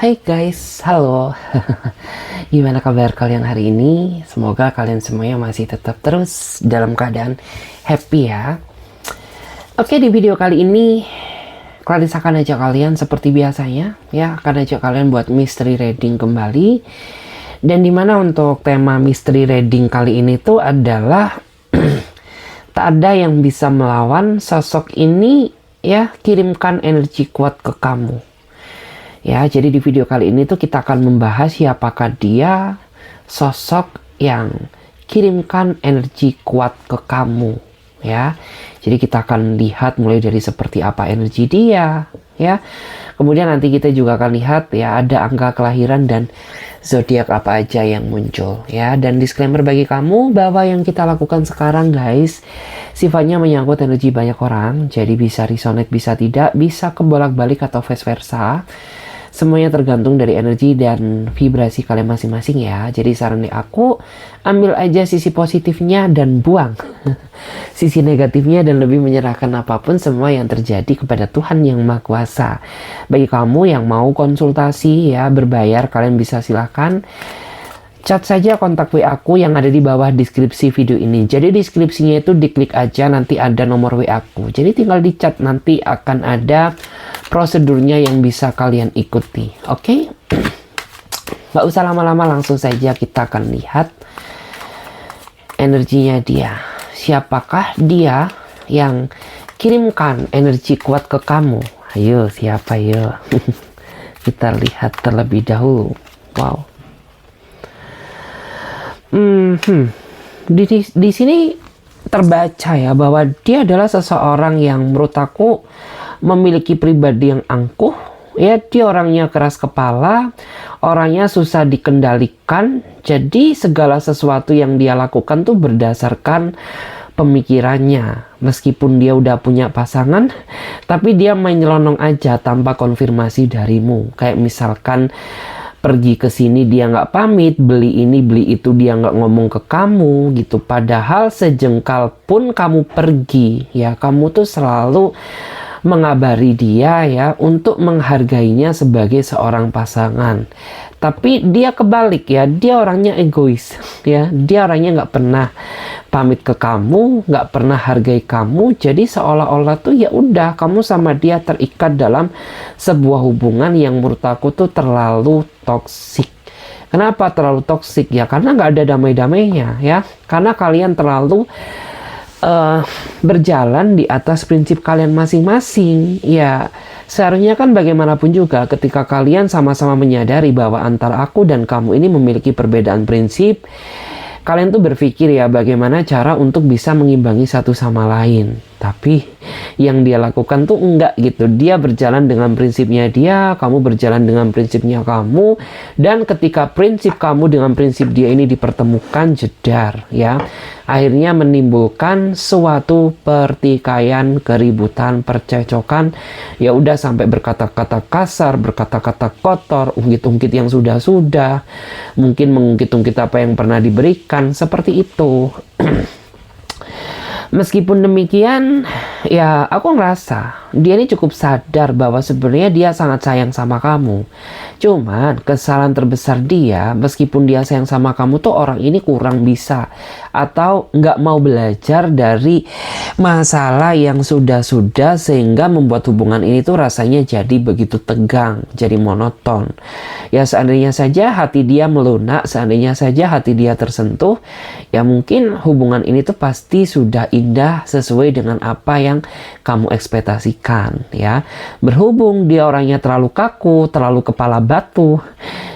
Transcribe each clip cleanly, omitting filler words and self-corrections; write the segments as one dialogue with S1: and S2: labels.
S1: Hai guys, halo. Gimana kabar kalian hari ini? Semoga kalian semuanya masih tetap terus dalam keadaan happy ya. Oke, di video kali ini Clarissa akan ajak kalian seperti biasanya ya, akan ajak kalian buat mystery reading kembali. Dan dimana untuk tema mystery reading kali ini tuh adalah tak ada yang bisa melawan sosok ini ya, kirimkan energi kuat ke kamu. Ya, jadi di video kali ini tuh kita akan membahas siapakah dia, sosok yang kirimkan energi kuat ke kamu, ya. Jadi kita akan lihat mulai dari seperti apa energi dia, ya. Kemudian nanti kita juga akan lihat ya ada angka kelahiran dan zodiak apa aja yang muncul, ya. Dan disclaimer bagi kamu bahwa yang kita lakukan sekarang guys, sifatnya menyangkut energi banyak orang, jadi bisa resonate, bisa tidak, bisa kebolak-balik atau vice versa. Semuanya tergantung dari energi dan vibrasi kalian masing-masing ya. Jadi saran dari aku, ambil aja sisi positifnya dan buang sisi negatifnya, dan lebih menyerahkan apapun semua yang terjadi kepada Tuhan Yang Maha Kuasa. Bagi kamu yang mau konsultasi ya berbayar, kalian bisa silahkan chat saja kontak WA aku yang ada di bawah deskripsi video ini. Jadi deskripsinya itu diklik aja, nanti ada nomor WA aku. Jadi tinggal di chat, nanti akan ada prosedurnya yang bisa kalian ikuti. Oke? Nggak usah lama-lama, langsung saja kita akan lihat energinya dia. Siapakah dia yang kirimkan energi kuat ke kamu? Ayo, siapa yuk? Kita lihat terlebih dahulu. Wow. Di sini terbaca ya bahwa dia adalah seseorang yang menurut aku memiliki pribadi yang angkuh ya. Dia orangnya keras kepala, orangnya susah dikendalikan. Jadi segala sesuatu yang dia lakukan tuh berdasarkan pemikirannya. Meskipun dia udah punya pasangan, tapi dia main nyelonong aja tanpa konfirmasi darimu. Kayak misalkan pergi ke sini dia nggak pamit, beli ini beli itu dia nggak ngomong ke kamu gitu. Padahal sejengkal pun kamu pergi ya, kamu tuh selalu mengabari dia ya, untuk menghargainya sebagai seorang pasangan. Tapi dia kebalik ya, dia orangnya egois ya, dia orangnya nggak pernah pamit ke kamu, nggak pernah hargai kamu. Jadi seolah-olah tuh ya udah kamu sama dia terikat dalam sebuah hubungan yang menurut aku tuh terlalu toksik. Kenapa terlalu toksik ya? Karena nggak ada damai-damainya ya, karena kalian terlalu berjalan di atas prinsip kalian masing-masing ya. Seharusnya kan bagaimanapun juga ketika kalian sama-sama menyadari bahwa antara aku dan kamu ini memiliki perbedaan prinsip, kalian tuh berpikir ya bagaimana cara untuk bisa mengimbangi satu sama lain. Tapi yang dia lakukan tuh enggak gitu. Dia berjalan dengan prinsipnya dia, kamu berjalan dengan prinsipnya kamu. Dan ketika prinsip kamu dengan prinsip dia ini dipertemukan, jedar ya, akhirnya menimbulkan suatu pertikaian, keributan, percecokan. Ya udah sampai berkata-kata kasar, berkata-kata kotor, ungkit-ungkit yang sudah-sudah, mungkin mengungkit-ungkit apa yang pernah diberikan, seperti itu. Meskipun demikian, ya aku ngerasa dia ini cukup sadar bahwa sebenarnya dia sangat sayang sama kamu. Cuman kesalahan terbesar dia, meskipun dia sayang sama kamu tuh orang ini kurang bisa atau nggak mau belajar dari masalah yang sudah-sudah, sehingga membuat hubungan ini tuh rasanya jadi begitu tegang, jadi monoton. Ya seandainya saja hati dia melunak, seandainya saja hati dia tersentuh, ya mungkin hubungan ini tuh pasti sudah indah sesuai dengan apa yang kamu ekspektasikan ya. Berhubung dia orangnya terlalu kaku, terlalu kepala batu,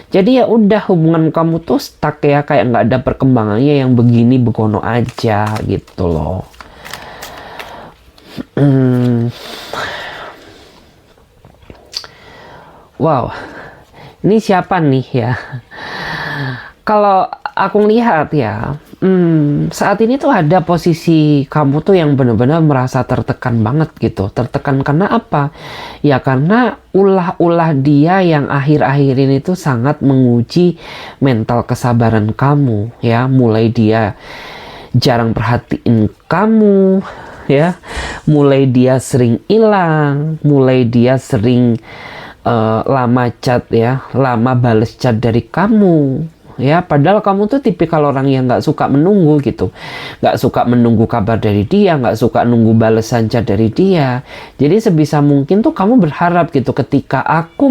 S1: jadi ya udah hubungan kamu tuh stuck ya, kayak nggak ada perkembangannya, yang begini begono aja gitu loh. Wow, ini siapa nih ya? Kalau aku lihat ya, saat ini tuh ada posisi kamu tuh yang benar-benar merasa tertekan banget gitu. Tertekan karena apa? Ya karena ulah-ulah dia yang akhir-akhir ini tuh sangat menguji mental kesabaran kamu ya. Mulai dia jarang perhatiin kamu ya, mulai dia sering hilang, mulai dia sering lama chat ya, lama bales chat dari kamu ya, padahal kamu tuh tipikal orang yang nggak suka menunggu gitu, nggak suka menunggu kabar dari dia, nggak suka nunggu balesan chat dari dia. Jadi sebisa mungkin tuh kamu berharap gitu, ketika aku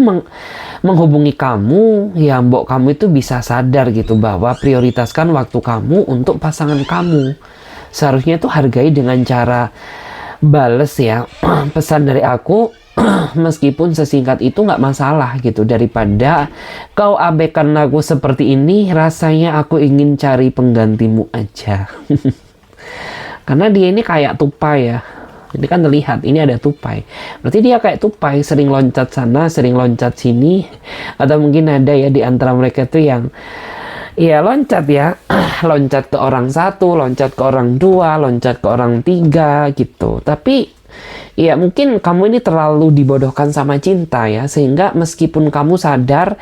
S1: menghubungi kamu ya, mbok kamu itu bisa sadar gitu bahwa prioritaskan waktu kamu untuk pasangan kamu. Seharusnya tuh hargai dengan cara bales ya pesan dari aku meskipun sesingkat itu nggak masalah gitu, daripada kau abaikan aku seperti ini. Rasanya aku ingin cari penggantimu aja. Karena dia ini kayak tupai ya, ini kan terlihat ini ada tupai, berarti dia kayak tupai, sering loncat sana sering loncat sini. Atau mungkin ada ya di antara mereka tuh yang ya loncat ya loncat ke orang satu, loncat ke orang dua, loncat ke orang tiga gitu. Tapi ya mungkin kamu ini terlalu dibodohkan sama cinta ya, sehingga meskipun kamu sadar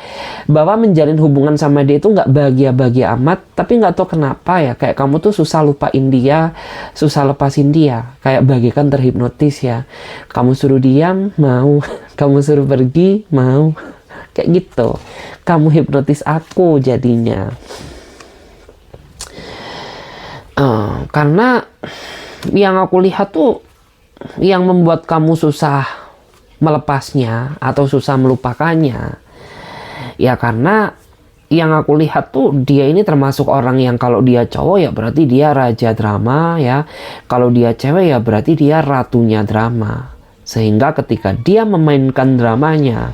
S1: bahwa menjalin hubungan sama dia itu nggak bahagia-bahagia amat, tapi nggak tahu kenapa ya, kayak kamu tuh susah lupain dia, susah lepasin dia, kayak bagaikan terhipnotis ya. Kamu suruh diam mau, kamu suruh pergi mau, kayak gitu. Kamu hipnotis aku jadinya. Karena yang aku lihat tuh, yang membuat kamu susah melepasnya atau susah melupakannya ya, karena yang aku lihat tuh dia ini termasuk orang yang kalau dia cowok ya berarti dia raja drama ya, kalau dia cewek ya berarti dia ratunya drama. Sehingga ketika dia memainkan dramanya,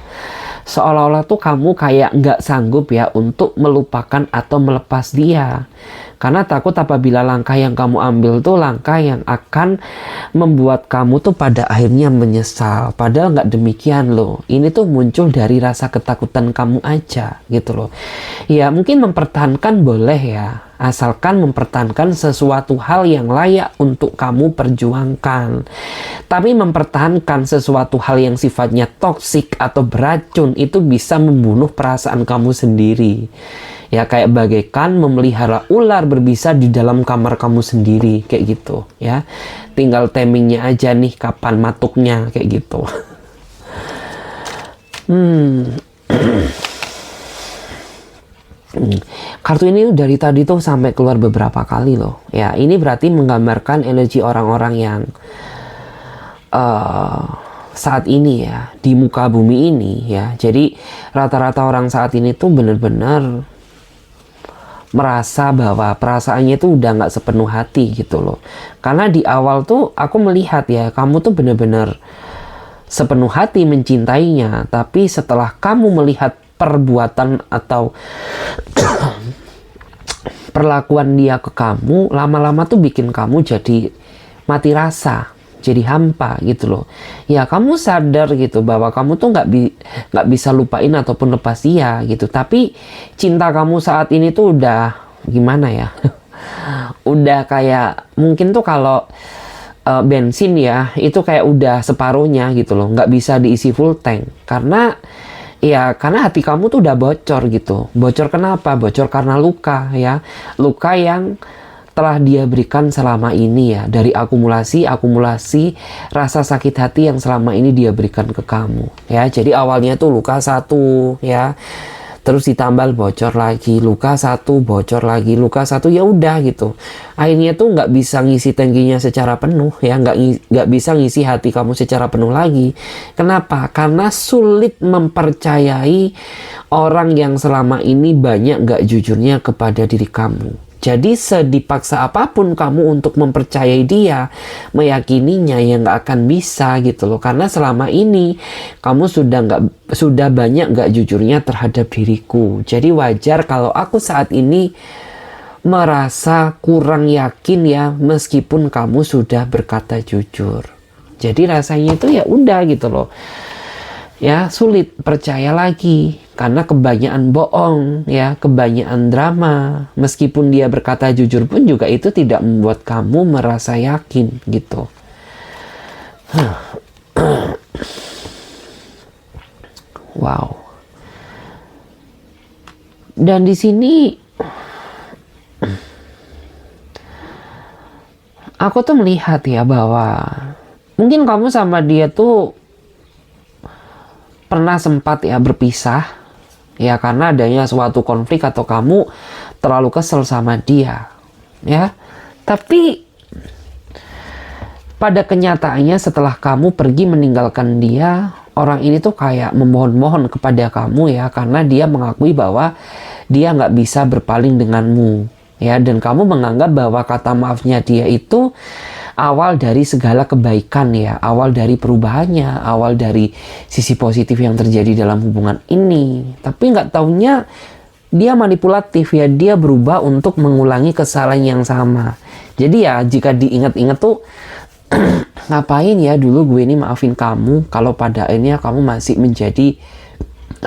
S1: seolah-olah tuh kamu kayak nggak sanggup ya untuk melupakan atau melepas dia. Karena takut apabila langkah yang kamu ambil tuh langkah yang akan membuat kamu tuh pada akhirnya menyesal. Padahal nggak demikian loh. Ini tuh muncul dari rasa ketakutan kamu aja gitu loh. Ya mungkin mempertahankan boleh ya, asalkan mempertahankan sesuatu hal yang layak untuk kamu perjuangkan. Tapi mempertahankan sesuatu hal yang sifatnya toksik atau beracun itu bisa membunuh perasaan kamu sendiri. Ya kayak bagaikan memelihara ular berbisa di dalam kamar kamu sendiri kayak gitu ya. Tinggal timingnya aja nih kapan matuknya kayak gitu. Kartu ini dari tadi tuh sampai keluar beberapa kali loh. Ya ini berarti menggambarkan energi orang-orang yang saat ini ya di muka bumi ini ya. Jadi rata-rata orang saat ini tuh bener-bener merasa bahwa perasaannya tuh udah nggak sepenuh hati gitu loh. Karena di awal tuh aku melihat ya kamu tuh bener-bener sepenuh hati mencintainya, tapi setelah kamu melihat perbuatan atau perlakuan dia ke kamu, lama-lama tuh bikin kamu jadi mati rasa, jadi hampa gitu loh. Ya kamu sadar gitu bahwa kamu tuh nggak bisa lupain ataupun lepas dia gitu. Tapi cinta kamu saat ini tuh udah gimana ya? Udah kayak mungkin tuh kalau bensin ya itu kayak udah separuhnya gitu loh, nggak bisa diisi full tank. Karena hati kamu tuh udah bocor gitu. Bocor kenapa? Bocor karena luka ya, luka yang telah dia berikan selama ini ya, dari akumulasi rasa sakit hati yang selama ini dia berikan ke kamu ya. Jadi awalnya tuh luka satu ya, terus ditambal bocor lagi, luka satu bocor lagi, luka satu, ya udah gitu. Akhirnya tuh nggak bisa ngisi tangkinya secara penuh ya, nggak bisa ngisi hati kamu secara penuh lagi. Kenapa? Karena sulit mempercayai orang yang selama ini banyak nggak jujurnya kepada diri kamu. Jadi sedipaksa apapun kamu untuk mempercayai dia, meyakininya, ya nggak akan bisa gitu loh. Karena selama ini kamu sudah banyak nggak jujurnya terhadap diriku. Jadi wajar kalau aku saat ini merasa kurang yakin ya, meskipun kamu sudah berkata jujur. Jadi rasanya itu ya udah gitu loh. Ya sulit percaya lagi karena kebanyakan bohong ya, kebanyakan drama. Meskipun dia berkata jujur pun juga itu tidak membuat kamu merasa yakin gitu. Wow. Dan di sini aku tuh melihat ya bahwa mungkin kamu sama dia tuh pernah sempat ya berpisah ya karena adanya suatu konflik atau kamu terlalu kesel sama dia ya. Tapi pada kenyataannya setelah kamu pergi meninggalkan dia, orang ini tuh kayak memohon-mohon kepada kamu ya, karena dia mengakui bahwa dia nggak bisa berpaling denganmu ya, dan kamu menganggap bahwa kata maafnya dia itu awal dari segala kebaikan ya, awal dari perubahannya, awal dari sisi positif yang terjadi dalam hubungan ini. Tapi nggak taunya dia manipulatif ya, dia berubah untuk mengulangi kesalahan yang sama. Jadi ya jika diingat-ingat tuh ngapain ya dulu gue ini maafin kamu kalau pada akhirnya kamu masih menjadi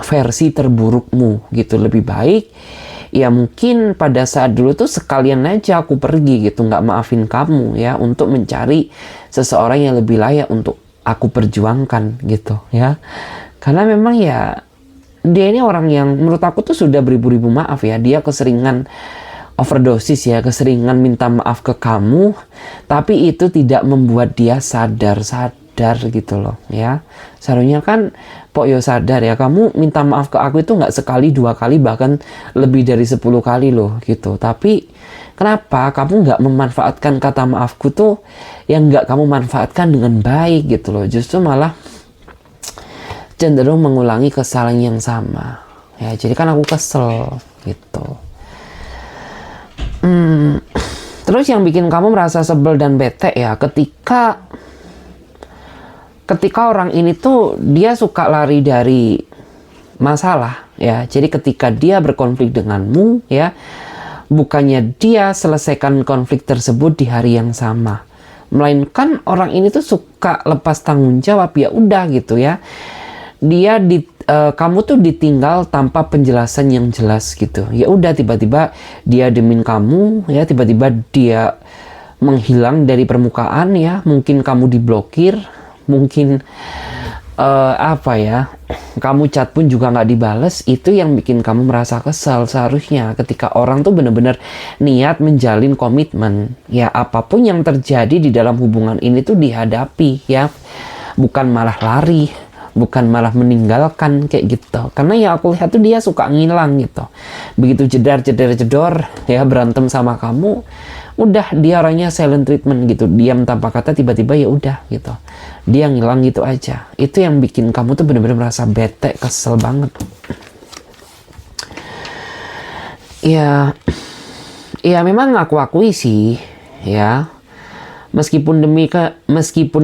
S1: versi terburukmu gitu. Lebih baik ya mungkin pada saat dulu tuh sekalian aja aku pergi gitu, nggak maafin kamu ya, untuk mencari seseorang yang lebih layak untuk aku perjuangkan gitu ya. Karena memang ya dia ini orang yang menurut aku tuh sudah beribu-ribu maaf ya, dia keseringan overdosis ya, keseringan minta maaf ke kamu, tapi itu tidak membuat dia sadar gitu loh ya. Seharusnya kan Pok yo sadar ya, kamu minta maaf ke aku itu nggak sekali, 2 kali, bahkan lebih dari 10 kali loh gitu. Tapi kenapa kamu nggak memanfaatkan kata maafku tuh yang nggak kamu manfaatkan dengan baik gitu loh, justru malah cenderung mengulangi kesalahan yang sama ya. Jadi kan aku kesel gitu. Terus yang bikin kamu merasa sebel dan bete ya, ketika orang ini tuh dia suka lari dari masalah ya. Jadi ketika dia berkonflik denganmu ya, bukannya dia selesaikan konflik tersebut di hari yang sama, melainkan orang ini tuh suka lepas tanggung jawab. Ya udah gitu ya, dia kamu tuh ditinggal tanpa penjelasan yang jelas gitu. Ya udah, tiba-tiba dia demin kamu ya, tiba-tiba dia menghilang dari permukaan ya. Mungkin kamu diblokir, mungkin kamu chat pun juga nggak dibales. Itu yang bikin kamu merasa kesal. Seharusnya ketika orang tuh benar-benar niat menjalin komitmen ya, apapun yang terjadi di dalam hubungan ini tuh dihadapi ya, bukan malah lari, bukan malah meninggalkan kayak gitu. Karena ya aku lihat tuh dia suka ngilang gitu. Begitu jedor ya berantem sama kamu, udah dia orangnya silent treatment gitu, diam tanpa kata, tiba-tiba ya udah gitu, dia ngilang gitu aja. Itu yang bikin kamu tuh bener-bener merasa bete, kesel banget. Ya memang aku akui sih ya, Meskipun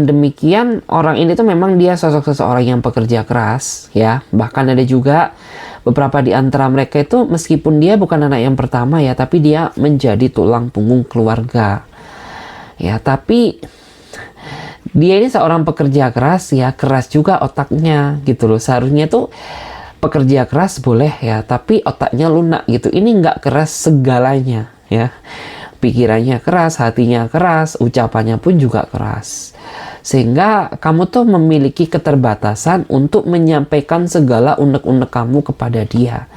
S1: demikian, orang ini tuh memang dia sosok seseorang yang pekerja keras ya. Bahkan ada juga beberapa di antara mereka itu meskipun dia bukan anak yang pertama ya, tapi dia menjadi tulang punggung keluarga. Ya, tapi dia ini seorang pekerja keras ya, keras juga otaknya gitu loh. Seharusnya tuh pekerja keras boleh ya, tapi otaknya lunak gitu. Ini nggak keras segalanya ya. Pikirannya keras, hatinya keras, ucapannya pun juga keras. Sehingga kamu tuh memiliki keterbatasan untuk menyampaikan segala unek-unek kamu kepada dia.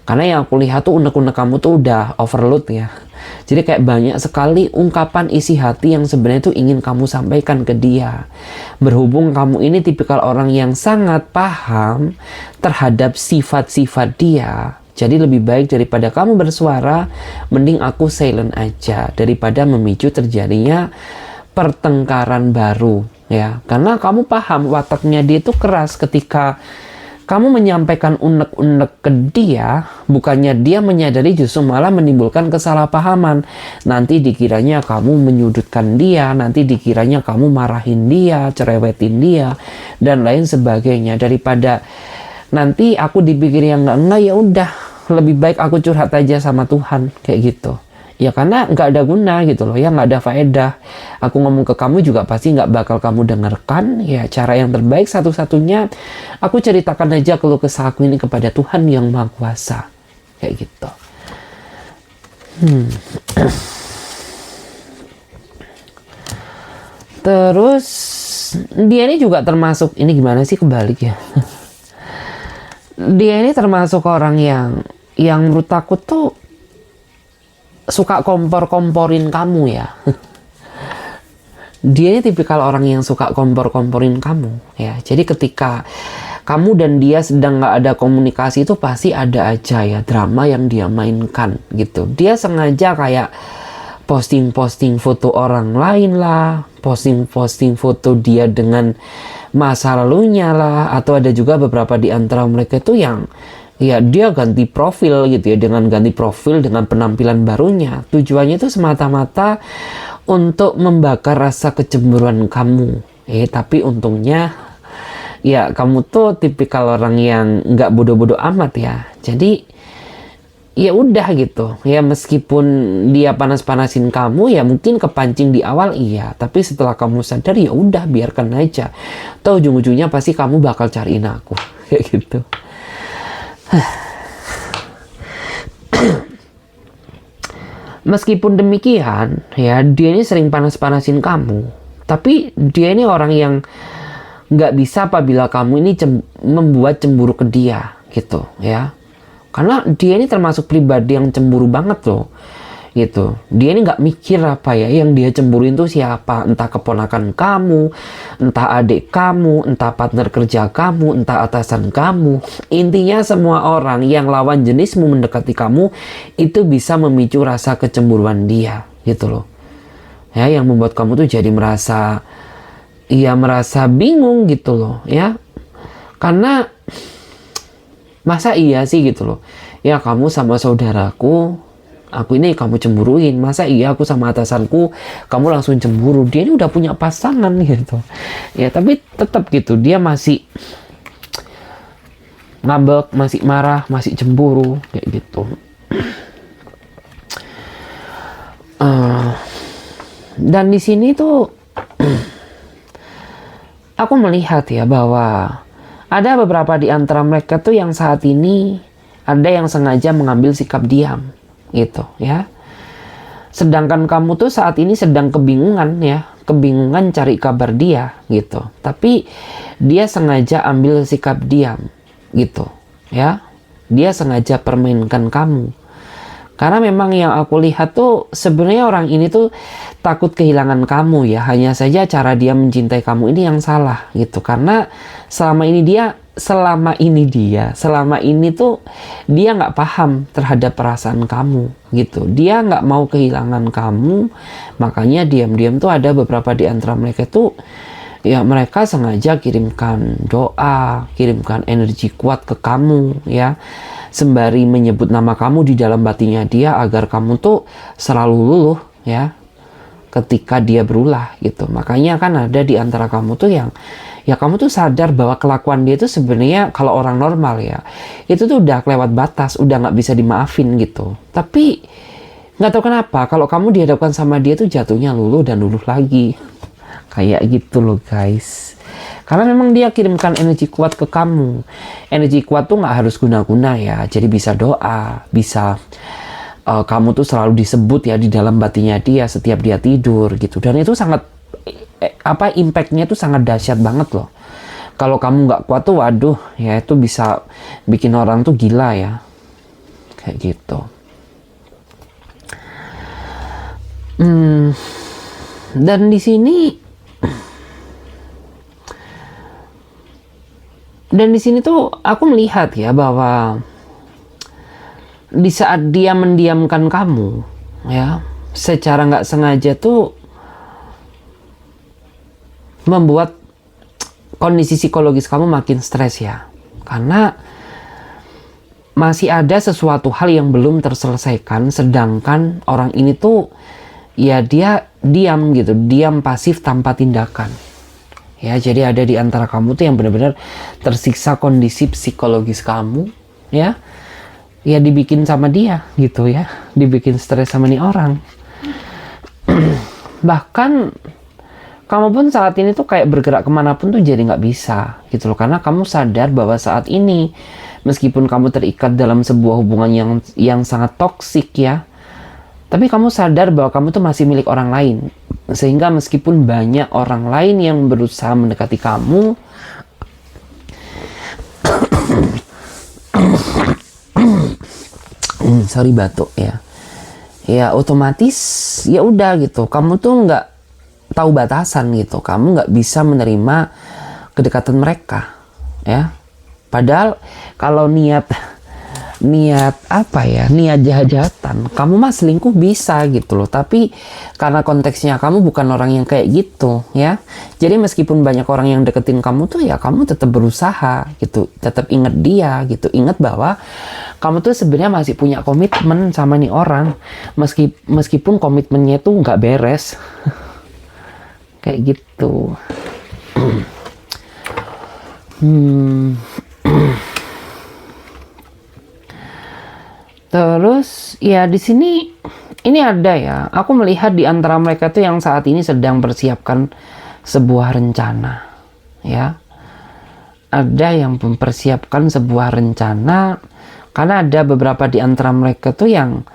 S1: Karena yang aku lihat tuh unek-unek kamu tuh udah overload ya. Jadi kayak banyak sekali ungkapan isi hati yang sebenarnya tuh ingin kamu sampaikan ke dia. Berhubung kamu ini tipikal orang yang sangat paham terhadap sifat-sifat dia, jadi lebih baik daripada kamu bersuara, mending aku silent aja daripada memicu terjadinya pertengkaran baru ya. Karena kamu paham wataknya dia itu keras. Ketika kamu menyampaikan unek-unek ke dia, bukannya dia menyadari, justru malah menimbulkan kesalahpahaman. Nanti dikiranya kamu menyudutkan dia, nanti dikiranya kamu marahin dia, cerewetin dia, dan lain sebagainya. Daripada nanti aku dipikir yang enggak, ya udah lebih baik aku curhat aja sama Tuhan kayak gitu ya, karena nggak ada guna gitu loh ya, nggak ada faedah. Aku ngomong ke kamu juga pasti nggak bakal kamu dengarkan ya. Cara yang terbaik satu-satunya aku ceritakan aja keluh kesah aku ini kepada Tuhan yang Maha Kuasa kayak gitu. Terus dia ini juga termasuk, ini gimana sih kebalik ya. Dia ini termasuk orang yang menurut aku tuh suka kompor-komporin kamu ya. Dia ini tipikal orang yang suka kompor-komporin kamu ya. Jadi ketika kamu dan dia sedang nggak ada komunikasi, itu pasti ada aja ya drama yang dia mainkan gitu. Dia sengaja kayak posting-posting foto orang lain lah, posting-posting foto dia dengan masa lalunya lah, atau ada juga beberapa di antara mereka itu yang ya dia ganti profil gitu ya, dengan ganti profil dengan penampilan barunya. Tujuannya itu semata-mata untuk membakar rasa kecemburuan kamu. Tapi untungnya ya kamu tuh tipikal orang yang nggak bodoh-bodoh amat ya. Jadi ya udah gitu ya, meskipun dia panas-panasin kamu ya mungkin kepancing di awal iya, tapi setelah kamu sadar ya udah biarkan aja, toh ujung-ujungnya pasti kamu bakal cariin aku kayak gitu. Meskipun demikian ya, dia ini sering panas-panasin kamu, tapi dia ini orang yang nggak bisa apabila kamu ini membuat cemburu ke dia gitu ya. Karena dia ini termasuk pribadi yang cemburu banget loh gitu. Dia ini nggak mikir apa ya yang dia cemburuin tuh siapa, entah keponakan kamu, entah adik kamu, entah partner kerja kamu, entah atasan kamu. Intinya semua orang yang lawan jenismu mendekati kamu itu bisa memicu rasa kecemburuan dia gitu loh ya, yang membuat kamu tuh jadi merasa bingung gitu loh ya. Karena masa iya sih gitu loh ya, kamu sama saudaraku, aku ini kamu cemburuin. Masa iya aku sama atasanku kamu langsung cemburu? Dia ini udah punya pasangan gitu ya, tapi tetap gitu dia masih ngambek, masih marah, masih cemburu kayak gitu. Dan di sini tuh aku melihat ya bahwa ada beberapa di antara mereka tuh yang saat ini ada yang sengaja mengambil sikap diam gitu ya. Sedangkan kamu tuh saat ini sedang kebingungan ya, kebingungan cari kabar dia gitu. Tapi dia sengaja ambil sikap diam gitu ya. Dia sengaja permainkan kamu. Karena memang yang aku lihat tuh sebenarnya orang ini tuh takut kehilangan kamu ya. Hanya saja cara dia mencintai kamu ini yang salah gitu. Karena selama ini tuh dia nggak paham terhadap perasaan kamu gitu. Dia nggak mau kehilangan kamu. Makanya diam-diam tuh ada beberapa di antara mereka tuh ya, mereka sengaja kirimkan doa, kirimkan energi kuat ke kamu ya, sembari menyebut nama kamu di dalam batinnya dia agar kamu tuh selalu luluh ya ketika dia berulah gitu. Makanya kan ada di antara kamu tuh yang ya kamu tuh sadar bahwa kelakuan dia tuh sebenarnya kalau orang normal ya itu tuh udah kelewat batas, udah nggak bisa dimaafin gitu. Tapi nggak tahu kenapa kalau kamu dihadapkan sama dia tuh jatuhnya luluh dan luluh lagi kayak gitu loh guys. Karena memang dia kirimkan energi kuat ke kamu. Energi kuat tuh nggak harus guna-guna ya. Jadi bisa doa, bisa kamu tuh selalu disebut ya di dalam batinnya dia setiap dia tidur gitu. Dan itu sangat impactnya tuh sangat dahsyat banget loh. Kalau kamu nggak kuat tuh waduh ya itu bisa bikin orang tuh gila ya. Kayak gitu. Dan di sini tuh aku melihat ya bahwa di saat dia mendiamkan kamu ya secara nggak sengaja tuh membuat kondisi psikologis kamu makin stres ya, karena masih ada sesuatu hal yang belum terselesaikan, sedangkan orang ini tuh ya dia diam gitu, diam pasif tanpa tindakan. Ya, jadi ada di antara kamu tuh yang benar-benar tersiksa kondisi psikologis kamu, ya. Ya dibikin sama dia gitu ya, dibikin stres sama nih orang. Bahkan kamu pun saat ini tuh kayak bergerak kemanapun tuh jadi nggak bisa gitu loh, karena kamu sadar bahwa saat ini meskipun kamu terikat dalam sebuah hubungan yang sangat toksik ya, tapi kamu sadar bahwa kamu tuh masih milik orang lain. Sehingga meskipun banyak orang lain yang berusaha mendekati kamu, sorry batuk ya, ya otomatis ya udah gitu, kamu tuh nggak tahu batasan gitu, kamu nggak bisa menerima kedekatan mereka ya. Padahal kalau niat apa ya, niat jahat-jahatan, kamu mah selingkuh bisa gitu loh. Tapi karena konteksnya kamu bukan orang yang kayak gitu ya, jadi meskipun banyak orang yang deketin kamu tuh ya kamu tetap berusaha gitu, tetap ingat dia gitu, ingat bahwa kamu tuh sebenarnya masih punya komitmen sama nih orang, meskipun komitmennya tuh nggak beres. Kayak gitu. Terus ya di sini ini ada ya, aku melihat di antara mereka tuh yang saat ini sedang persiapkan sebuah rencana ya. Ada yang mempersiapkan sebuah rencana karena ada beberapa di antara mereka tuh yang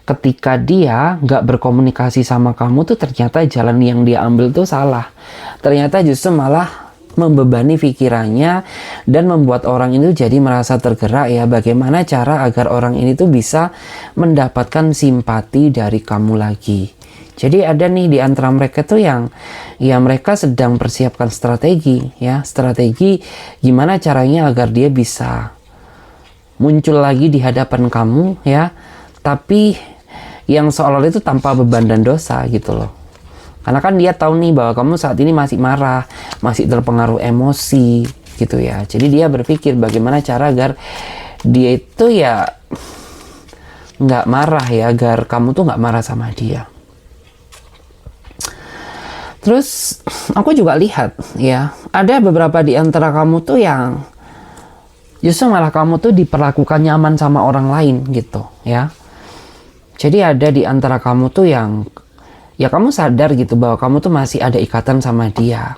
S1: ketika dia nggak berkomunikasi sama kamu tuh ternyata jalan yang dia ambil tuh salah. Ternyata justru malah membebani pikirannya dan membuat orang ini jadi merasa tergerak ya, bagaimana cara agar orang ini tuh bisa mendapatkan simpati dari kamu lagi. Jadi ada nih di antara mereka tuh yang ya mereka sedang persiapkan strategi ya, strategi gimana caranya agar dia bisa muncul lagi di hadapan kamu ya, tapi yang seolah-olah itu tanpa beban dan dosa gitu loh. Karena kan dia tahu nih bahwa kamu saat ini masih marah, masih terpengaruh emosi gitu ya. Jadi dia berpikir bagaimana cara agar dia itu ya nggak marah ya, agar kamu tuh nggak marah sama dia. Terus aku juga lihat ya, ada beberapa di antara kamu tuh yang justru malah kamu tuh diperlakukan nyaman sama orang lain gitu ya. Jadi ada di antara kamu tuh yang ya kamu sadar gitu bahwa kamu tuh masih ada ikatan sama dia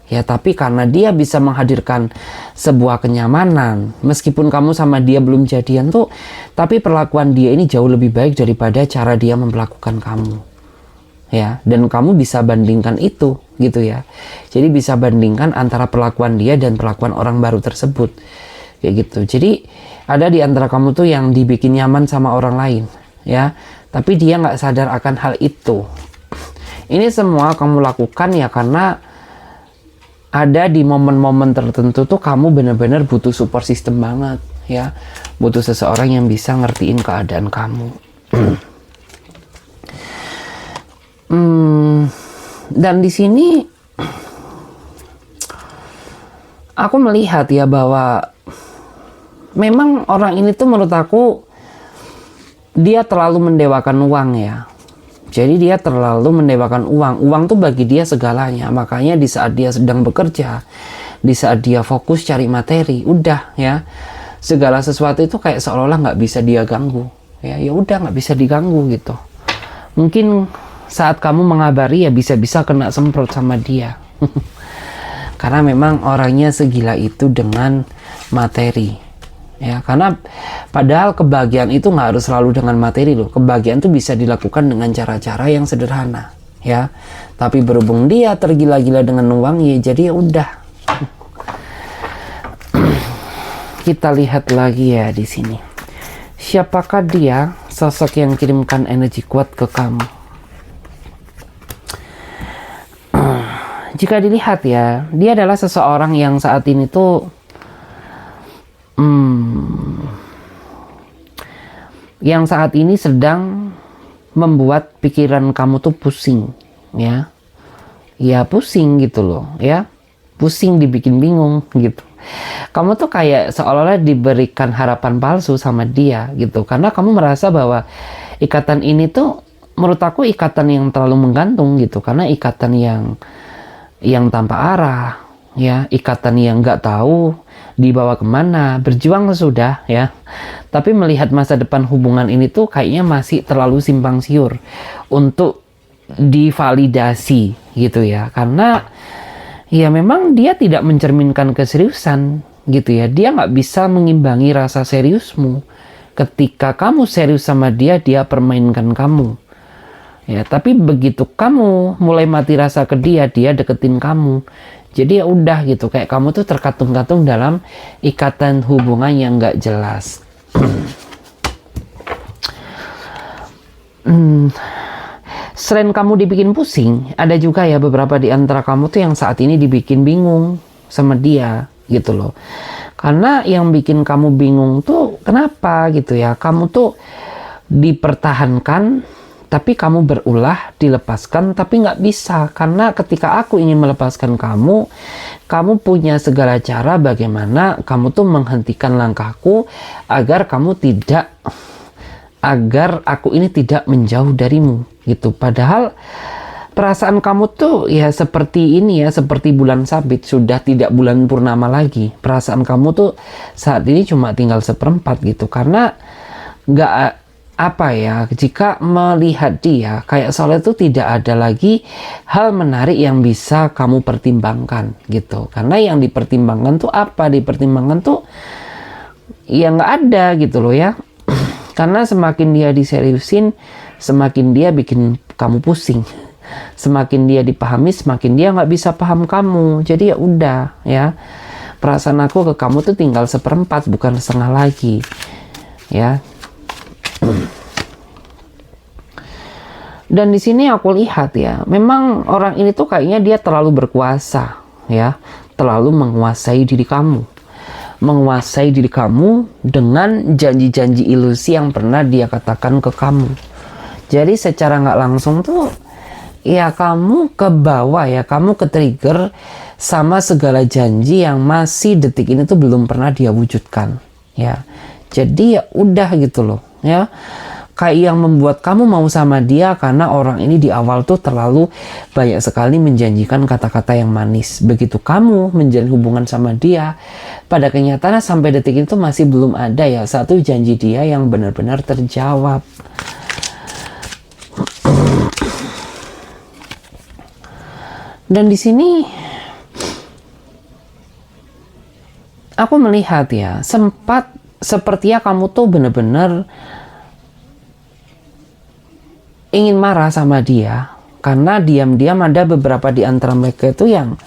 S1: ya, tapi karena dia bisa menghadirkan sebuah kenyamanan meskipun kamu sama dia belum jadian tuh, tapi perlakuan dia ini jauh lebih baik daripada cara dia memperlakukan kamu ya, dan kamu bisa bandingkan itu gitu ya. Jadi bisa bandingkan antara perlakuan dia dan perlakuan orang baru tersebut kayak gitu. Jadi ada di antara kamu tuh yang dibikin nyaman sama orang lain ya, tapi dia nggak sadar akan hal itu. Ini semua kamu lakukan ya karena ada di momen-momen tertentu tuh kamu benar-benar butuh support system banget ya, butuh seseorang yang bisa ngertiin keadaan kamu. Dan di sini aku melihat ya bahwa memang orang ini tuh menurut aku dia terlalu mendewakan uang ya. Jadi dia terlalu mendewakan uang. Uang tuh bagi dia segalanya. Makanya di saat dia sedang bekerja, di saat dia fokus cari materi, udah ya, segala sesuatu itu kayak seolah-olah nggak bisa dia ganggu. Ya udah nggak bisa diganggu gitu. Mungkin saat kamu mengabari ya bisa-bisa kena semprot sama dia. Karena memang orangnya segila itu dengan materi. Ya, karena padahal kebahagiaan itu nggak harus selalu dengan materi loh. Kebahagiaan itu bisa dilakukan dengan cara-cara yang sederhana, ya. Tapi berhubung dia tergila-gila dengan uang, ya jadi ya udah. Kita lihat lagi ya di sini. Siapakah dia, sosok yang kirimkan energi kuat ke kamu? Jika dilihat ya, dia adalah seseorang yang saat ini tuh yang saat ini sedang membuat pikiran kamu tuh pusing ya, pusing gitu loh ya, pusing, dibikin bingung gitu. Kamu tuh kayak seolah-olah diberikan harapan palsu sama dia gitu, karena kamu merasa bahwa ikatan ini tuh menurut aku ikatan yang terlalu menggantung gitu, karena ikatan yang tanpa arah ya, ikatan yang nggak tahu dibawa kemana, berjuang sudah ya, tapi melihat masa depan hubungan ini tuh kayaknya masih terlalu simpang siur untuk divalidasi gitu ya, karena ya memang dia tidak mencerminkan keseriusan gitu ya, dia nggak bisa mengimbangi rasa seriusmu. Ketika kamu serius sama dia, dia permainkan kamu ya, tapi begitu kamu mulai mati rasa ke dia, dia deketin kamu. Jadi ya udah gitu, kayak kamu tuh terkatung-katung dalam ikatan hubungan yang nggak jelas. Selain kamu dibikin pusing, ada juga ya beberapa di antara kamu tuh yang saat ini dibikin bingung sama dia gitu loh. Karena yang bikin kamu bingung tuh kenapa gitu ya, kamu tuh dipertahankan tapi kamu berulah dilepaskan tapi nggak bisa. Karena ketika aku ingin melepaskan kamu, kamu punya segala cara bagaimana kamu tuh menghentikan langkahku agar aku ini tidak menjauh darimu gitu. Padahal perasaan kamu tuh ya seperti ini ya, seperti bulan sabit, sudah tidak bulan purnama lagi. Perasaan kamu tuh saat ini cuma tinggal seperempat gitu. Karena nggak apa ya, jika melihat dia kayak soalnya itu tidak ada lagi hal menarik yang bisa kamu pertimbangkan gitu. Karena yang dipertimbangkan tuh apa? Dipertimbangkan tuh ya nggak ada gitu loh ya. Karena semakin dia diseriusin, semakin dia bikin kamu pusing. Semakin dia dipahami, semakin dia nggak bisa paham kamu. Jadi ya udah ya, perasaan aku ke kamu tuh tinggal seperempat, bukan setengah lagi ya. Dan di sini aku lihat ya, memang orang ini tuh kayaknya dia terlalu berkuasa ya, terlalu menguasai diri kamu. Menguasai diri kamu dengan janji-janji ilusi yang pernah dia katakan ke kamu. Jadi secara nggak langsung tuh ya kamu ke bawah ya, kamu ke trigger sama segala janji yang masih detik ini tuh belum pernah dia wujudkan ya. Jadi ya udah gitu loh ya, kayak yang membuat kamu mau sama dia karena orang ini di awal tuh terlalu banyak sekali menjanjikan kata-kata yang manis. Begitu kamu menjalin hubungan sama dia, pada kenyataannya sampai detik itu masih belum ada ya satu janji dia yang benar-benar terjawab. Dan di sini aku melihat ya, sempat sepertinya kamu tuh benar-benar ingin marah sama dia karena diam-diam ada beberapa di antara mereka itu yang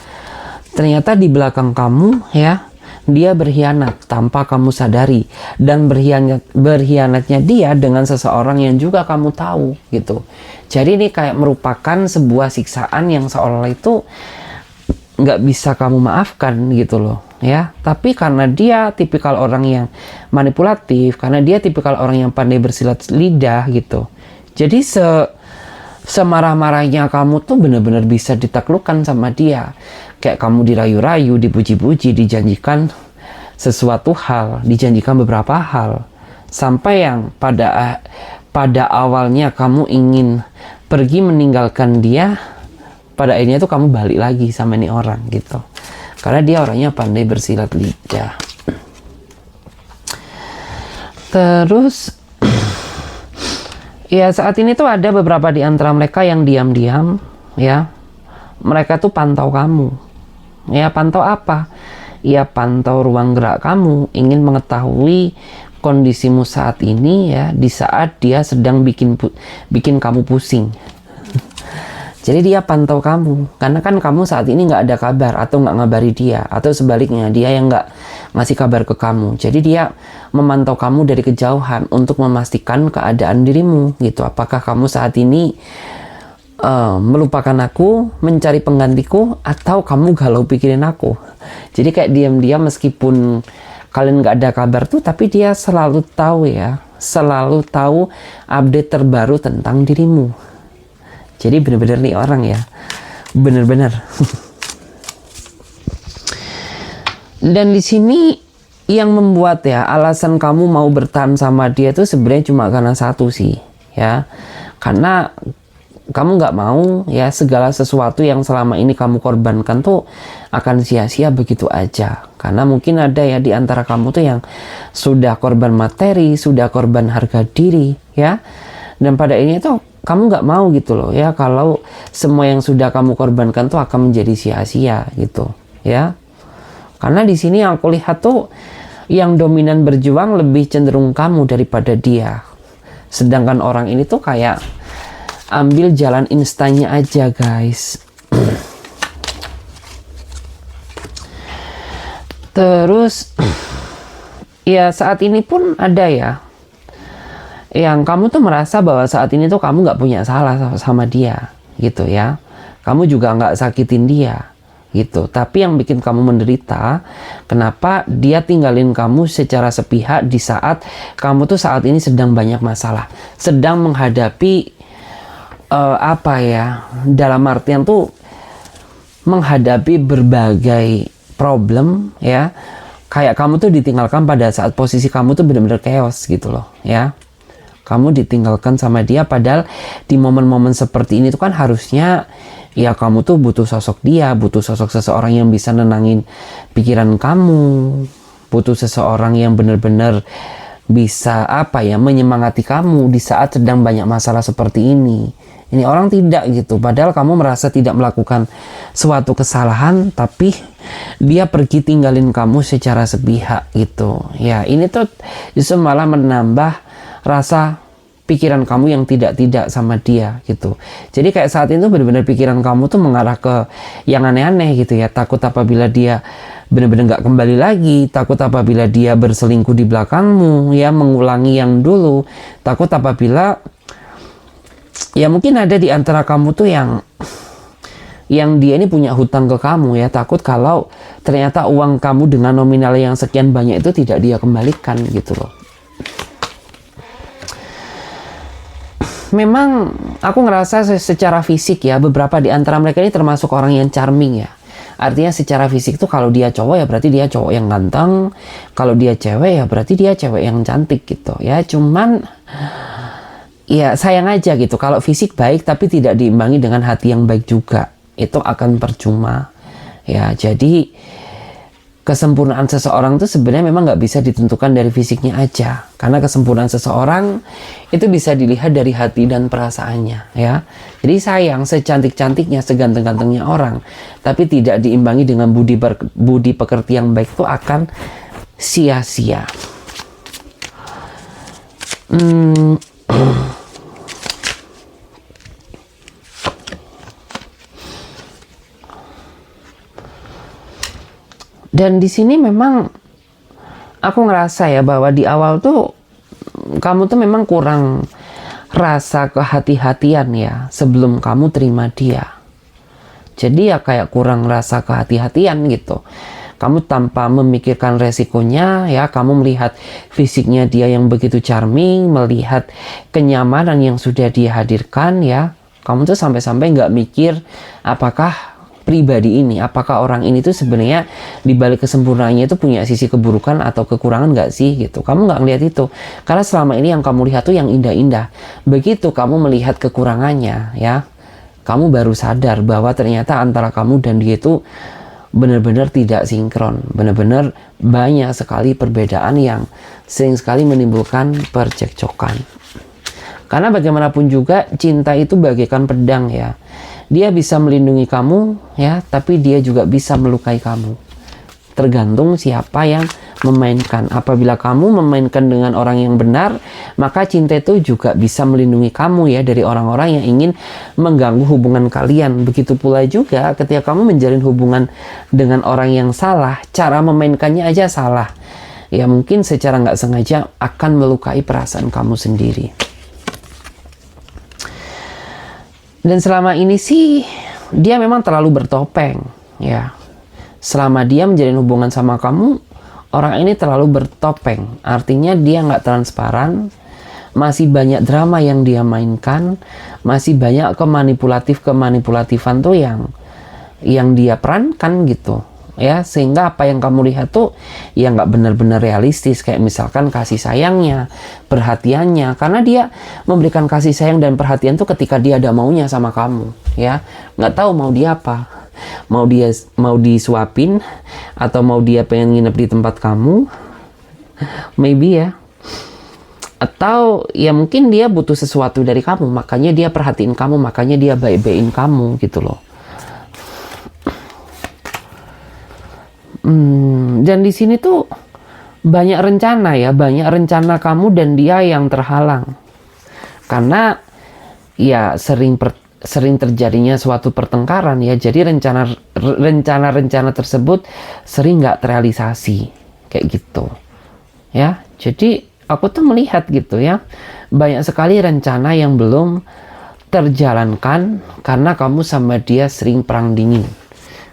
S1: ternyata di belakang kamu ya, dia berkhianat tanpa kamu sadari, dan berkhianatnya dia dengan seseorang yang juga kamu tahu gitu. Jadi ini kayak merupakan sebuah siksaan yang seolah itu nggak bisa kamu maafkan gitu loh ya. Tapi karena dia tipikal orang yang manipulatif, karena dia tipikal orang yang pandai bersilat lidah gitu, jadi semarah-marahnya kamu tuh benar-benar bisa ditaklukkan sama dia. Kayak kamu dirayu-rayu, dipuji-puji, dijanjikan sesuatu hal, dijanjikan beberapa hal, sampai yang pada awalnya kamu ingin pergi meninggalkan dia, pada akhirnya tuh kamu balik lagi sama ini orang gitu. Karena dia orangnya pandai bersilat lidah. Terus ya saat ini tuh ada beberapa di antara mereka yang diam-diam ya, mereka tuh pantau kamu ya. Pantau apa? Ya pantau ruang gerak kamu, ingin mengetahui kondisimu saat ini ya, di saat dia sedang bikin kamu pusing. Jadi dia pantau kamu, karena kan kamu saat ini nggak ada kabar atau nggak ngabari dia, atau sebaliknya dia yang nggak ngasih kabar ke kamu. Jadi dia memantau kamu dari kejauhan untuk memastikan keadaan dirimu gitu. Apakah kamu saat ini melupakan aku, mencari penggantiku, atau kamu galau pikirin aku. Jadi kayak diam-diam meskipun kalian nggak ada kabar tuh, tapi dia selalu tahu ya, selalu tahu update terbaru tentang dirimu. Jadi bener-bener nih orang ya, bener-bener. Dan di sini yang membuat ya alasan kamu mau bertahan sama dia itu sebenarnya cuma karena satu sih ya, karena kamu nggak mau ya segala sesuatu yang selama ini kamu korbankan tuh akan sia-sia begitu aja. Karena mungkin ada ya di antara kamu tuh yang sudah korban materi, sudah korban harga diri ya, dan pada ini tuh kamu nggak mau gitu loh ya, kalau semua yang sudah kamu korbankan tuh akan menjadi sia-sia gitu ya. Karena di sini yang aku lihat tuh yang dominan berjuang lebih cenderung kamu daripada dia. Sedangkan orang ini tuh kayak ambil jalan instannya aja guys. Terus ya saat ini pun ada ya yang kamu tuh merasa bahwa saat ini tuh kamu nggak punya salah sama dia gitu ya. Kamu juga nggak sakitin dia. gitu. Tapi yang bikin kamu menderita, kenapa dia tinggalin kamu secara sepihak di saat kamu tuh saat ini sedang banyak masalah, sedang menghadapi dalam artian tuh menghadapi berbagai problem ya. Kayak kamu tuh ditinggalkan pada saat posisi kamu tuh benar-benar chaos gitu loh ya. Kamu ditinggalkan sama dia, padahal di momen-momen seperti ini tuh kan harusnya ya kamu tuh butuh sosok dia, butuh sosok seseorang yang bisa nenangin pikiran kamu, butuh seseorang yang benar-benar bisa menyemangati kamu di saat sedang banyak masalah seperti ini. Ini orang tidak gitu, padahal kamu merasa tidak melakukan suatu kesalahan, tapi dia pergi tinggalin kamu secara sepihak gitu. Ya, ini tuh justru malah menambah rasa pikiran kamu yang tidak sama dia gitu. Jadi kayak saat itu benar-benar pikiran kamu tuh mengarah ke yang aneh-aneh gitu ya. Takut apabila dia benar-benar nggak kembali lagi, takut apabila dia berselingkuh di belakangmu ya, mengulangi yang dulu, takut apabila ya mungkin ada di antara kamu tuh yang dia ini punya hutang ke kamu ya. Takut kalau ternyata uang kamu dengan nominal yang sekian banyak itu tidak dia kembalikan gitu loh. Memang aku ngerasa secara fisik ya, beberapa di antara mereka ini termasuk orang yang charming ya. Artinya secara fisik tuh kalau dia cowok ya berarti dia cowok yang ganteng, kalau dia cewek ya berarti dia cewek yang cantik gitu ya. Cuman ya sayang aja gitu kalau fisik baik tapi tidak diimbangi dengan hati yang baik juga, itu akan percuma ya. Jadi kesempurnaan seseorang itu sebenarnya memang nggak bisa ditentukan dari fisiknya aja, karena kesempurnaan seseorang itu bisa dilihat dari hati dan perasaannya ya. Jadi sayang secantik-cantiknya, seganteng-gantengnya orang, tapi tidak diimbangi dengan budi pekerti yang baik, itu akan sia-sia. Dan di sini memang aku ngerasa ya bahwa di awal tuh kamu tuh memang kurang rasa kehati-hatian ya sebelum kamu terima dia. Jadi ya kayak kurang rasa kehati-hatian gitu. Kamu tanpa memikirkan resikonya ya, kamu melihat fisiknya dia yang begitu charming, melihat kenyamanan yang sudah dia hadirkan ya. Kamu tuh sampai-sampai nggak mikir apakah pribadi ini, apakah orang ini tuh sebenarnya di balik kesempurnaannya itu punya sisi keburukan atau kekurangan nggak sih gitu. Kamu nggak ngelihat itu, karena selama ini yang kamu lihat tuh yang indah-indah. Begitu kamu melihat kekurangannya ya, kamu baru sadar bahwa ternyata antara kamu dan dia itu benar-benar tidak sinkron, benar-benar banyak sekali perbedaan yang sering sekali menimbulkan percekcokan. Karena bagaimanapun juga cinta itu bagaikan pedang ya. Dia bisa melindungi kamu ya, tapi dia juga bisa melukai kamu. Tergantung siapa yang memainkan. Apabila kamu memainkan dengan orang yang benar, maka cinta itu juga bisa melindungi kamu ya dari orang-orang yang ingin mengganggu hubungan kalian. Begitu pula juga ketika kamu menjalin hubungan dengan orang yang salah, cara memainkannya aja salah. Ya mungkin secara nggak sengaja akan melukai perasaan kamu sendiri. Dan selama ini sih dia memang terlalu bertopeng ya. Selama dia menjalin hubungan sama kamu, orang ini terlalu bertopeng. Artinya dia nggak transparan, masih banyak drama yang dia mainkan, masih banyak kemanipulatifan tuh yang dia perankan gitu ya. Sehingga apa yang kamu lihat tuh ya nggak benar-benar realistis. Kayak misalkan kasih sayangnya, perhatiannya, karena dia memberikan kasih sayang dan perhatian tuh ketika dia ada maunya sama kamu ya. Nggak tahu mau dia apa, mau disuapin atau mau dia pengen nginep di tempat kamu, maybe ya, atau ya mungkin dia butuh sesuatu dari kamu, makanya dia perhatiin kamu, makanya dia baik-baikin kamu gitu loh. Dan di sini tuh banyak rencana ya, banyak rencana kamu dan dia yang terhalang. Karena ya sering terjadinya suatu pertengkaran ya. Jadi rencana-rencana tersebut sering nggak terrealisasi kayak gitu. Ya, jadi aku tuh melihat gitu ya, banyak sekali rencana yang belum terjalankan karena kamu sama dia sering perang dingin.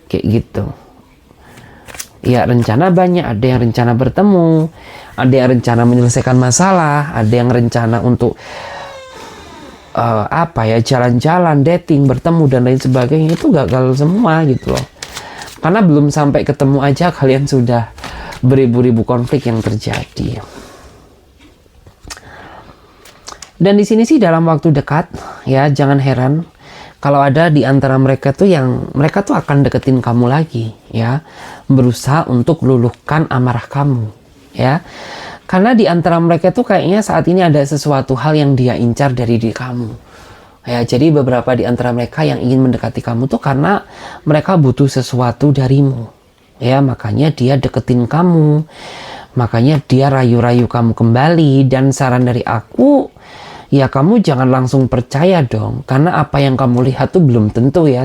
S1: kayak gitu. Ya rencana banyak, ada yang rencana bertemu, ada yang rencana menyelesaikan masalah, ada yang rencana untuk jalan-jalan, dating, bertemu dan lain sebagainya. Itu gagal semua gitu loh. Karena belum sampai ketemu aja kalian sudah beribu-ribu konflik yang terjadi. Dan di sini sih dalam waktu dekat, ya jangan heran kalau ada di antara mereka tuh yang mereka tuh akan deketin kamu lagi, ya, berusaha untuk luluhkan amarah kamu, ya. Karena di antara mereka tuh kayaknya saat ini ada sesuatu hal yang dia incar dari diri kamu. Ya, jadi beberapa di antara mereka yang ingin mendekati kamu tuh karena mereka butuh sesuatu darimu. Ya, makanya dia deketin kamu. Makanya dia rayu-rayu kamu kembali. Dan saran dari aku, ya kamu jangan langsung percaya dong. Karena apa yang kamu lihat tuh belum tentu ya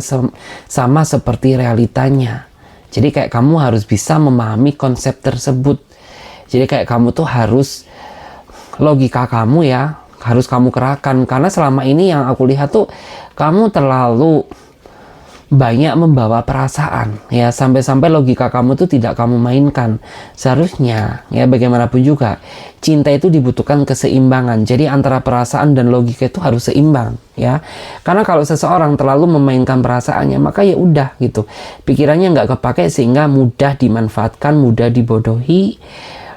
S1: sama seperti realitanya. Jadi kayak kamu harus bisa memahami konsep tersebut. Jadi kayak kamu tuh harus, logika kamu ya, harus kamu kerahkan. Karena selama ini yang aku lihat tuh, kamu terlalu banyak membawa perasaan. Ya, sampai-sampai logika kamu tuh tidak kamu mainkan. Seharusnya, ya bagaimanapun juga, cinta itu dibutuhkan keseimbangan. Jadi antara perasaan dan logika itu harus seimbang. Ya, karena kalau seseorang terlalu memainkan perasaannya, maka ya udah gitu. Pikirannya nggak kepake sehingga mudah dimanfaatkan, mudah dibodohi,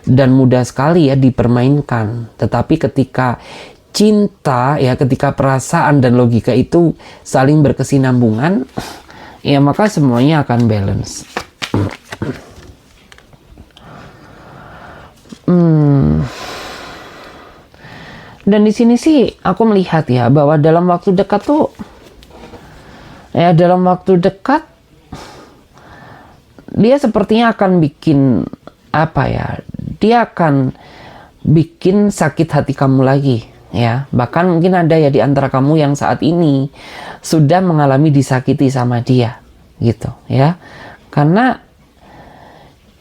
S1: dan mudah sekali ya dipermainkan. Tetapi ketika cinta, ya ketika perasaan dan logika itu saling berkesinambungan, ya maka semuanya akan balance. Dan di sini sih aku melihat ya bahwa dalam waktu dekat tuh, ya dalam waktu dekat dia sepertinya akan bikin dia akan bikin sakit hati kamu lagi. Ya, bahkan mungkin ada ya di antara kamu yang saat ini sudah mengalami disakiti sama dia, gitu ya. Karena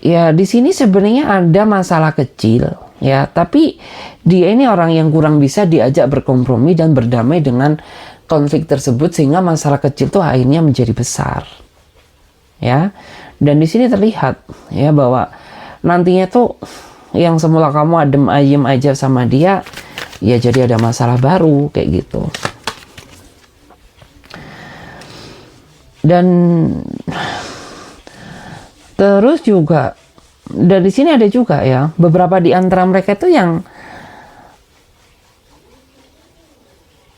S1: ya di sini sebenarnya ada masalah kecil, ya, tapi dia ini orang yang kurang bisa diajak berkompromi dan berdamai dengan konflik tersebut sehingga masalah kecil tuh akhirnya menjadi besar, ya. Dan di sini terlihat ya bahwa nantinya tuh yang semula kamu adem ayem aja sama dia, ya jadi ada masalah baru kayak gitu. Dan terus juga dari sini ada juga ya beberapa di antara mereka itu yang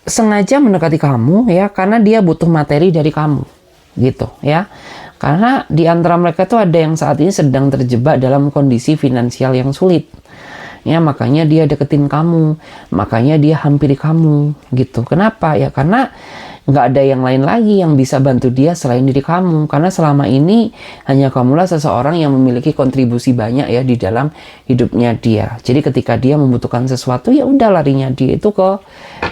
S1: sengaja mendekati kamu ya karena dia butuh materi dari kamu gitu ya. Karena di antara mereka tuh ada yang saat ini sedang terjebak dalam kondisi finansial yang sulit. Ya, makanya dia deketin kamu, makanya dia hampiri kamu gitu. Kenapa? Ya karena nggak ada yang lain lagi yang bisa bantu dia selain diri kamu. Karena selama ini hanya kamulah seseorang yang memiliki kontribusi banyak ya di dalam hidupnya dia. Jadi ketika dia membutuhkan sesuatu, ya udah larinya dia itu ke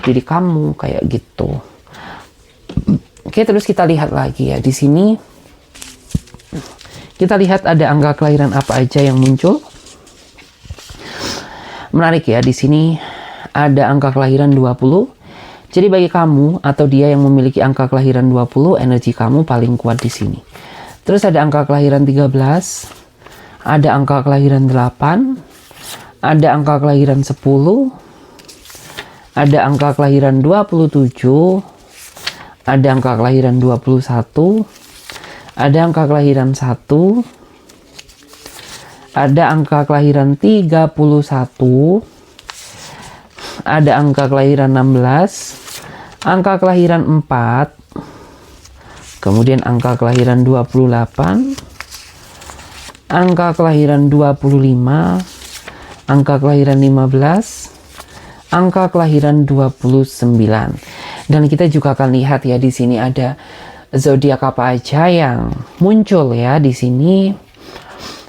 S1: diri kamu kayak gitu. Oke, terus kita lihat lagi ya di sini. Kita lihat ada angka kelahiran apa aja yang muncul. Menarik ya, di sini ada angka kelahiran 20. Jadi bagi kamu atau dia yang memiliki angka kelahiran 20, energi kamu paling kuat di sini. Terus ada angka kelahiran 13, ada angka kelahiran 8, ada angka kelahiran 10, ada angka kelahiran 27, ada angka kelahiran 21, ada angka kelahiran 1, ada angka kelahiran 31, ada angka kelahiran 16, angka kelahiran 4, kemudian angka kelahiran 28, angka kelahiran 25, angka kelahiran 15, angka kelahiran 29. Dan kita juga akan lihat ya di sini ada zodiak apa aja yang muncul ya di sini.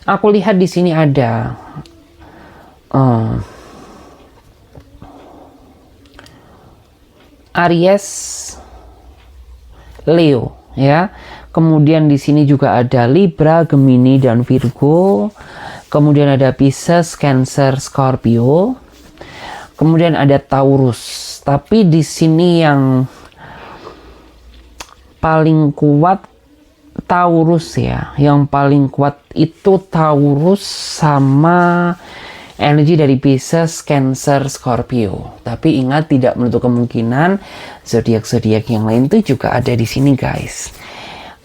S1: Aku lihat di sini ada Aries, Leo ya. Kemudian di sini juga ada Libra, Gemini dan Virgo. Kemudian ada Pisces, Cancer, Scorpio. Kemudian ada Taurus. Tapi di sini yang paling kuat Taurus ya. Yang paling kuat itu Taurus sama energi dari Pisces, Cancer, Scorpio. Tapi ingat, tidak menutup kemungkinan zodiak-zodiak yang lain itu juga ada di sini, guys.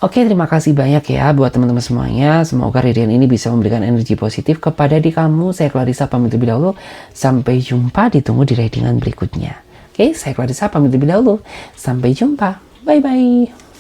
S1: Oke, terima kasih banyak ya buat teman-teman semuanya. Semoga readingan ini bisa memberikan energi positif kepada diri kamu. Saya Clarissa pamit lebih dahulu. Sampai jumpa, ditunggu di readingan berikutnya. Oke, saya Clarissa pamit lebih dahulu. Sampai jumpa. Bye-bye.